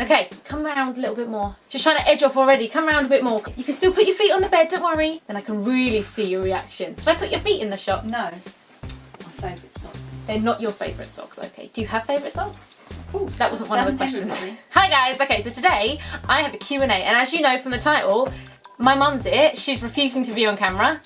Okay, come round a little bit more. Just trying to edge off already. Come round a bit more. You can still put your feet on the bed, don't worry. Then I can really see your reaction. Should I put your feet in the shot? No. My favourite socks. They're not your favourite socks, okay. Do you have favourite socks? Ooh, that wasn't one of the questions. Everybody. Hi guys, okay, so today I have a Q&A, and as you know from the title, my mum's it. She's refusing to be on camera.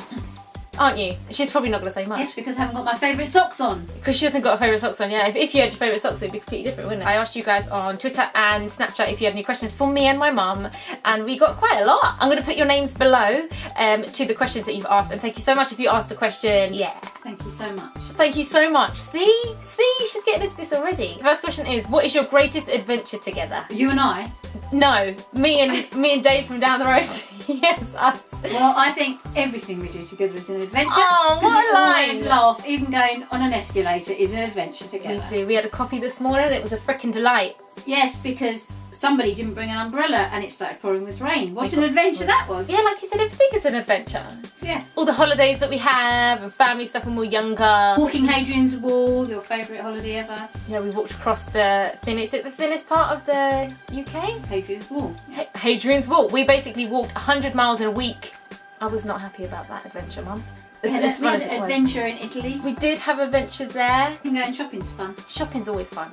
Aren't you? She's probably not going to say much. Yes, because I haven't got my favourite socks on. Because she hasn't got her favourite socks on, yeah. If you had your favourite socks, it'd be completely different, wouldn't it? I asked you guys on Twitter and Snapchat if you had any questions for me and my mum, and we got quite a lot. I'm going to put your names below to the questions that you've asked, and thank you so much if you asked a question. Yeah. Thank you so much. Thank you so much. See, she's getting into this already. The first question is, what is your greatest adventure together? You and I? No, me and Dave from down the road. Yes, us. Well, I think everything we do together is an adventure. Oh, what a we line. always laugh. Even going on an escalator is an adventure together. We do. We had a coffee this morning. It was a frickin' delight. Yes, because somebody didn't bring an umbrella and it started pouring with rain. What an adventure that was. Yeah, like you said, everything is an adventure. Yeah. All the holidays that we have and family stuff when we were younger. Walking Hadrian's Wall, your favourite holiday ever. Yeah, we walked across the thinnest part of the UK? Hadrian's Wall. Hadrian's Wall. We basically walked 100 miles in a week. I was not happy about that adventure, Mum. We had an adventure in Italy. We did have adventures there. And going shopping's fun. Shopping's always fun.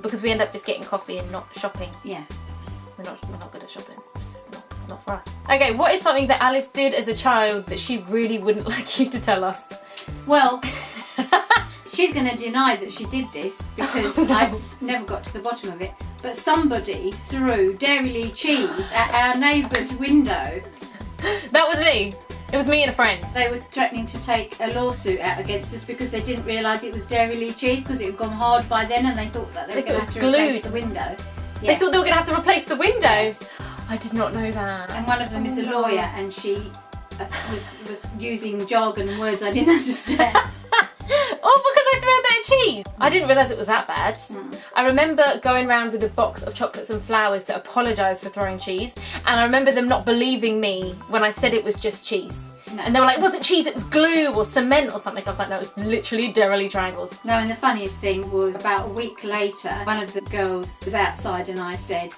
Because we end up just getting coffee and not shopping. Yeah. We're not good at shopping. It's not for us. Okay, what is something that Alice did as a child that she really wouldn't like you to tell us? Well, she's going to deny that she did this because I never got to the bottom of it. But somebody threw Dairy cheese at our neighbour's window. That was me. It was me and a friend. They were threatening to take a lawsuit out against us because they didn't realise it was Dairy cheese because it had gone hard by then, and they thought that they were going to have to replace the window. Yes. They thought they were going to have to replace the window. Yes. I did not know that. And one of them is a lawyer, and she was using jargon and words I didn't understand. Oh, because I threw a bit of cheese. I didn't realise it was that bad. I remember going around with a box of chocolates and flowers to apologise for throwing cheese, and I remember them not believing me when I said it was just cheese. No. And they were like, it wasn't cheese, it was glue or cement or something. I was like, no, it was literally Dairy triangles. No, and the funniest thing was about a week later, one of the girls was outside and I said,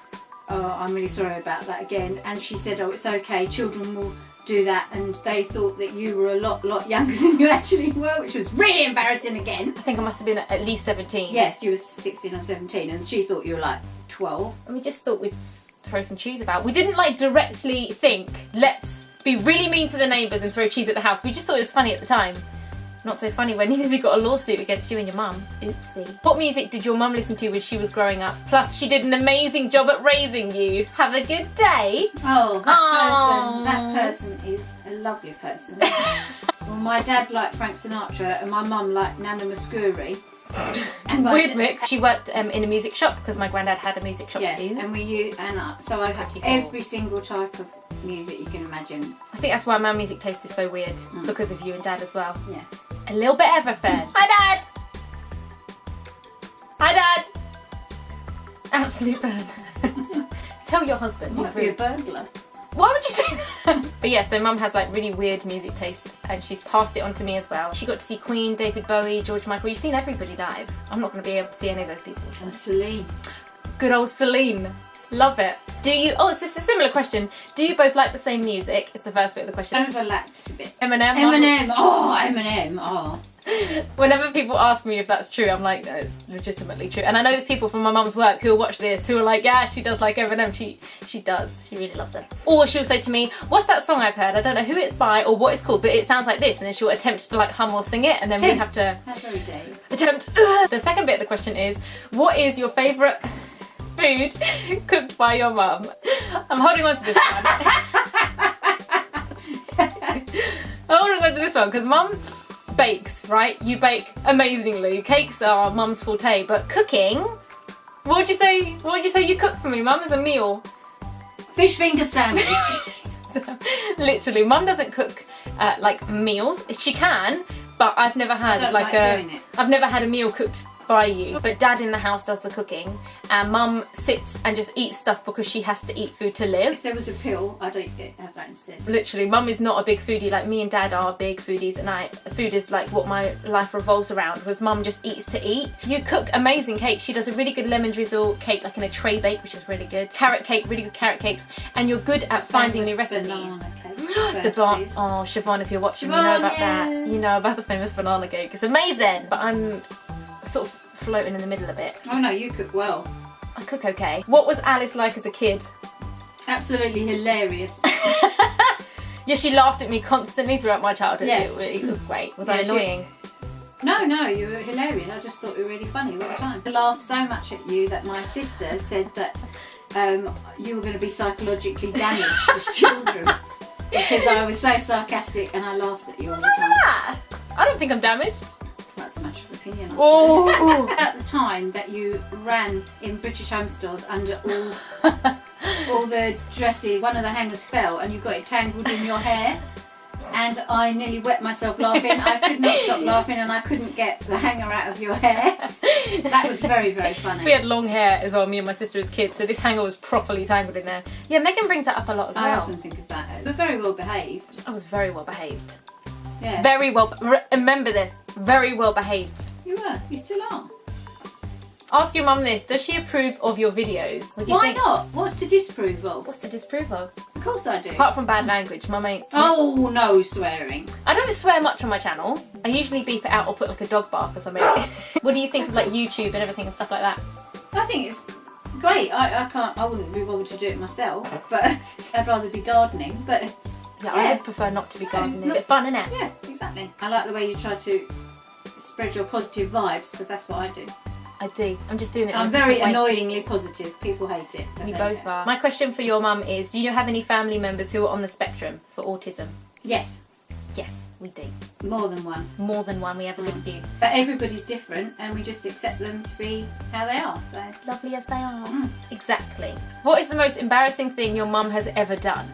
oh, I'm really sorry about that again. And she said, oh, it's okay, children will do that, and they thought that you were a lot younger than you actually were, which was really embarrassing again. I think I must have been at least 17. Yes, you were 16 or 17, and she thought you were like 12. And we just thought we'd throw some cheese about. We didn't like directly think, let's be really mean to the neighbours and throw cheese at the house. We just thought it was funny at the time. Not so funny when you nearly got a lawsuit against you and your mum. Oopsie. What music did your mum listen to when she was growing up? Plus, she did an amazing job at raising you. Have a good day. Oh, that person is a lovely person. Well, my dad liked Frank Sinatra and my mum liked Nana Muscuri. Weird mix. She worked in a music shop because my granddad had a music shop too. And so I had every single type of music you can imagine. I think that's why my music taste is so weird, because of you and Dad as well. Yeah. A little bit everything. Hi, Dad! Hi, Dad! Absolute burn. Tell your husband. Might be a burglar. Why would you say that? But yeah, so Mum has like really weird music taste, and she's passed it on to me as well. She got to see Queen, David Bowie, George Michael. You've seen everybody live. I'm not going to be able to see any of those people. And Celine. Good old Celine. Love it. It's just a similar question. Do you both like the same music? It's the first bit of the question. Overlaps a bit. Eminem? Eminem. Oh. Whenever people ask me if that's true, I'm like, no, it's legitimately true. And I know there's people from my mum's work who will watch this who are like, yeah, she does like Eminem. She does. She really loves him. Or she'll say to me, what's that song I've heard? I don't know who it's by or what it's called, but it sounds like this. And then she'll attempt to like hum or sing it, and then we have to... That's very Dave. Attempt. The second bit of the question is, what is your favourite food cooked by your mum? I'm holding on to this one. I'm holding on to this one because Mum bakes, right? You bake amazingly. Cakes are Mum's forte, but cooking, what would you say you cook for me, Mum, as a meal? Fish finger sandwich. Literally, Mum doesn't cook like meals. She can, but I've never had I've never had a meal cooked by you, but dad in the house does the cooking, and mum sits and just eats stuff because she has to eat food to live. If there was a pill, I'd have that instead. Literally, mum is not a big foodie. Like, me and dad are big foodies, and food is like what my life revolves around, whereas mum just eats to eat. You cook amazing cakes. She does a really good lemon drizzle cake, like in a tray bake, which is really good. Carrot cake, really good carrot cakes, and you're good at finding new recipes. Oh, Siobhan, if you're watching, you know about that. You know about the famous banana cake. It's amazing, but I'm sort of floating in the middle a bit. Oh no, you cook well. I cook okay. What was Alice like as a kid? Absolutely hilarious. Yeah, she laughed at me constantly throughout my childhood. Yes. It was great. Was I annoying? No, you were hilarious. I just thought you were really funny all the time. I laughed so much at you that my sister said that you were going to be psychologically damaged as children because I was so sarcastic and I laughed at you all the time. That? I don't think I'm damaged. That's a matter of opinion. Oh. At the time that you ran in British Home Stores under all the dresses, one of the hangers fell and you got it tangled in your hair. And I nearly wet myself laughing. I could not stop laughing and I couldn't get the hanger out of your hair. That was very, very funny. We had long hair as well, me and my sister as kids, so this hanger was properly tangled in there. Yeah, Megan brings that up a lot as well. I often think of that. We're very well behaved. I was very well behaved. Yeah. Very well, remember this, very well behaved. You were. You still are. Ask your mum this, does she approve of your videos? What do you Why think? not? What's to disprove of? What's to disprove of? Of course I do. Apart from bad language, mum ain't... Oh, no swearing. I don't swear much on my channel. I usually beep it out or put like a dog bark or something. What do you think of like YouTube and everything and stuff like that? I think it's great. I wouldn't be bothered to do it myself, but I'd rather be gardening. But Yeah, I would prefer not to be gardening. It's a bit fun, isn't it? yeah, exactly. I like the way you try to spread your positive vibes because that's what I do. I do. I'm just doing it. I'm very annoyingly positive. People hate it. We both are. My question for your mum is, do you have any family members who are on the spectrum for autism? Yes. Yes, we do. More than one. More than one. We have a good few. But everybody's different and we just accept them to be how they are. So Lovely as they are. Exactly. What is the most embarrassing thing your mum has ever done?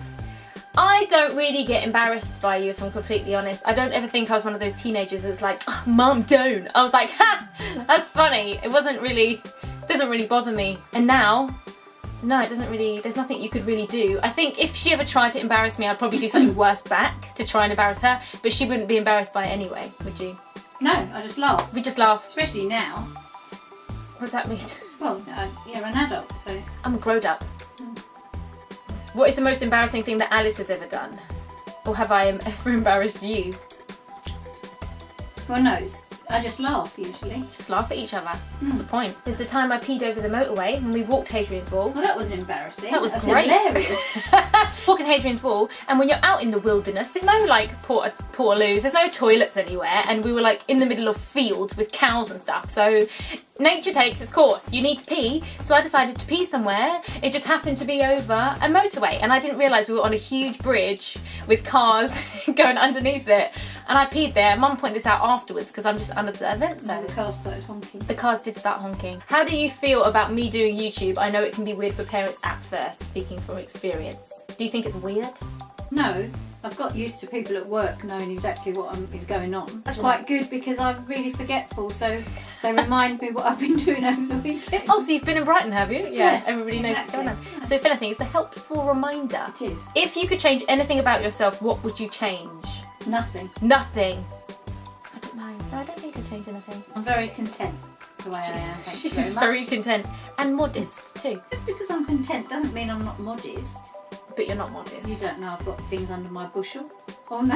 I don't really get embarrassed by you, if I'm completely honest. I don't ever think I was one of those teenagers that's like, oh, Mum, don't. I was like, ha, that's funny. It doesn't really bother me. And now, no, it doesn't really, there's nothing you could really do. I think if she ever tried to embarrass me, I'd probably do something worse back to try and embarrass her, but she wouldn't be embarrassed by it anyway, would you? no, I just laugh. We just laugh. Especially now. What does that mean? Well, you're an adult, so. I'm a grown up. What is the most embarrassing thing that Alice has ever done? Or have I ever embarrassed you? Well, no, I just laugh usually. Just laugh at each other. That's the point. There's the time I peed over the motorway when we walked Hadrian's Wall. Well, that wasn't embarrassing. That was That's great. hilarious. Walking Hadrian's Wall, and when you're out in the wilderness, there's no like portaloos, there's no toilets anywhere, and we were like in the middle of fields with cows and stuff. So nature takes its course. You need to pee, so I decided to pee somewhere. It just happened to be over a motorway, and I didn't realise we were on a huge bridge with cars going underneath it. And I peed there. Mum pointed this out afterwards because I'm just unobservant. So The car started honking. the cars did start honking. How do you feel about me doing YouTube? I know it can be weird for parents at first, speaking from experience. Do you think it's weird? No, I've got used to people at work knowing exactly what is going on. That's quite good because I'm really forgetful, so they remind me what I've been doing over the weekend. Oh, so you've been in Brighton, have you? Yes, Everybody knows exactly. what's going on. So if anything, it's a helpful reminder. It is. If you could change anything about yourself, what would you change? Nothing. Nothing. I don't know. No, I don't think I'd change anything. I'm very content the way I am. Thank She's you just very very much. content and modest too. Just because I'm content doesn't mean I'm not modest. But you're not modest. You don't know I've got things under my bushel. Oh no.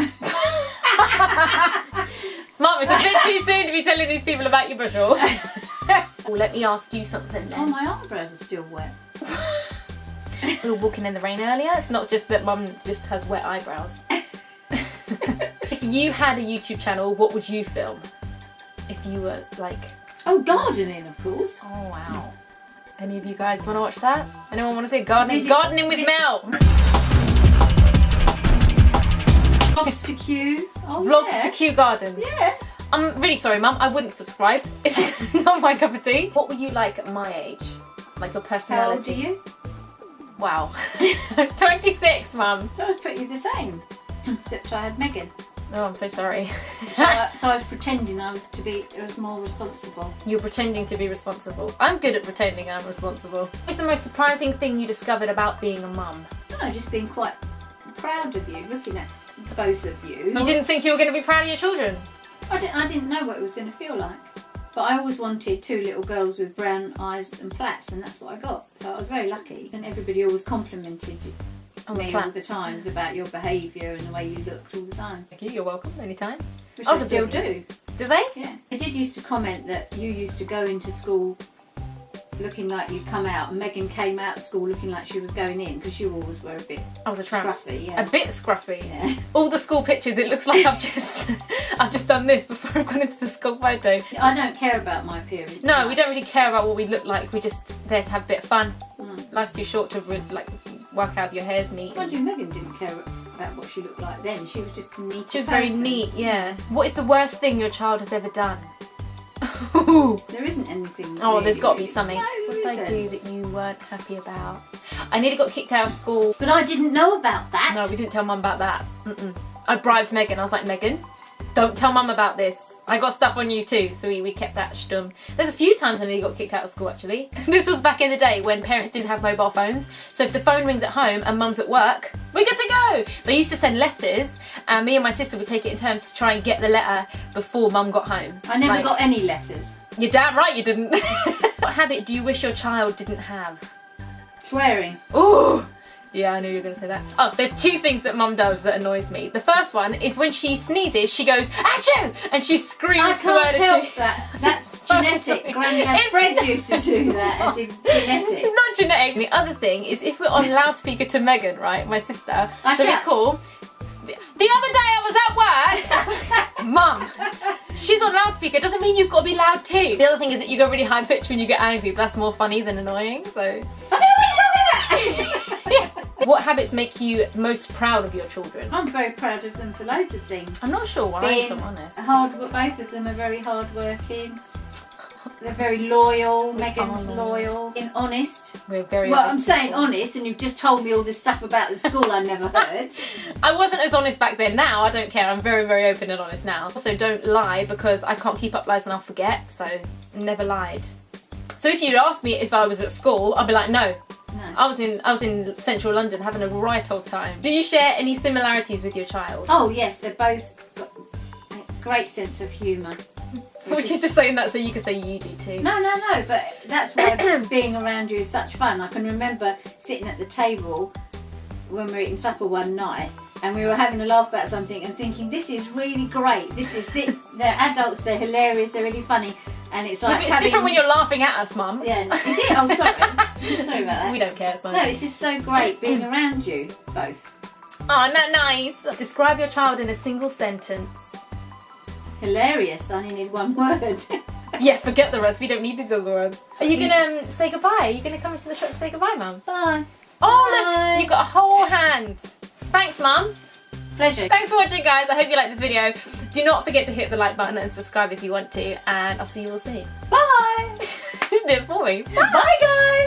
Mum, it's a bit too soon to be telling these people about your bushel. Well, let me ask you something Oh, then. my eyebrows are still wet. We were walking in the rain earlier. It's not just that Mum just has wet eyebrows. If you had a YouTube channel, what would you film? If you were like... Oh, gardening, of course. Oh, wow. Any of you guys want to watch that? Anyone want to see gardening? Visit- Gardening with Mel! Vlogs to Q. Oh, Vlogs yeah. to Kew Gardens. Yeah. I'm really sorry, Mum. I wouldn't subscribe. It's not my cup of tea. What were you like at my age? Like your How old are personality? you? Wow. 26, Mum. So I was pretty the same. Except I had Megan. Oh, I'm so sorry. So I was pretending I was more responsible. You're pretending to be responsible. I'm good at pretending I'm responsible. What's the most surprising thing you discovered about being a mum? I don't know, just being quite proud of you, looking at both of you. You didn't think you were going to be proud of your children? I didn't know what it was going to feel like. But I always wanted 2 little girls with brown eyes and plaits, and that's what I got. So I was very lucky. And everybody always complimented me all the times about your behaviour and the way you looked all the time. Thank you, you're welcome, anytime. Which I still do. Do they? Yeah. I did used to comment that you used to go into school looking like you'd come out, and Megan came out of school looking like she was going in, because you always were a bit I was a tramp. scruffy. Yeah. A bit scruffy. Yeah. All the school pictures, it looks like I've just done this before I've gone into the school photo. I don't care about my appearance. No, we don't really care about what we look like. We're just there to have a bit of fun. Mm. Life's too short to like work out if your hair's neat. God, Megan didn't care about what she looked like then. She was just a neat. She was very neat, yeah. What is the worst thing your child has ever done? There isn't anything. Oh, really. there's got to be something. No, What did I isn't. do that you weren't happy about? I nearly got kicked out of school. But I didn't know about that. No, we didn't tell Mum about that. I bribed Megan. I was like, Megan, don't tell Mum about this. I got stuff on you too, so we kept that stum. There's a few times I nearly got kicked out of school actually. This was back in the day when parents didn't have mobile phones, so if the phone rings at home and Mum's at work, we're good to go. They used to send letters, and me and my sister would take it in turns to try and get the letter before Mum got home. I never got any letters. You're damn right you didn't. What habit do you wish your child didn't have? Swearing. Ooh! Yeah, I knew you were going to say that. Oh, there's 2 things that Mum does that annoys me. The first one is when she sneezes, she goes, achoo! And she screams I the word can't help that. That's So genetic. annoying. Granddad It's Fred not- used to do that as it's genetic. It's not genetic. The other thing is if we're on loudspeaker to Megan, right, my sister, I so we shout. call. The other day I was at work. Mum, she's on loudspeaker. Doesn't mean you've got to be loud too. The other thing is that you go really high pitched when you get angry, but that's more funny than annoying. So. Yeah. What habits make you most proud of your children? I'm very proud of them for loads of things. I'm not sure why, if I'm honest. Both of them are very hard-working. They're very loyal. Megan's loyal and honest. We're very Well, honest I'm saying people. honest, and you've just told me all this stuff about the school I never heard. I wasn't as honest back then. Now I don't care. I'm very, very open and honest now. Also, don't lie because I can't keep up lies and I'll forget. So, never lied. So if you'd asked me if I was at school, I'd be like, no. No. I was in central London having a right old time. Do you share any similarities with your child? Oh yes, they're both got a great sense of humour. Which is just saying that so you can say you do too. No, but that's why being around you is such fun. I can remember sitting at the table when we were eating supper one night and we were having a laugh about something and thinking, this is really great. They're adults, they're hilarious, they're really funny. And it's like Yeah, but it's different when you're laughing at us, Mum. Yeah, is it? Oh, sorry. Sorry about that. We don't care, it's fine. No, it's just so great being around you both. Oh, no, nice. Describe your child in a single sentence. Hilarious. I only need one word. Yeah, forget the rest. We don't need these other words. Are you gonna say goodbye? Are you gonna come into the shop and say goodbye, Mum? Bye. Oh, Bye. look, you got a whole hand. Thanks, Mum. Pleasure. Thanks for watching, guys. I hope you liked this video. Do not forget to hit the like button and subscribe if you want to, and I'll see you all soon. Bye. Just did it for me. Bye, guys.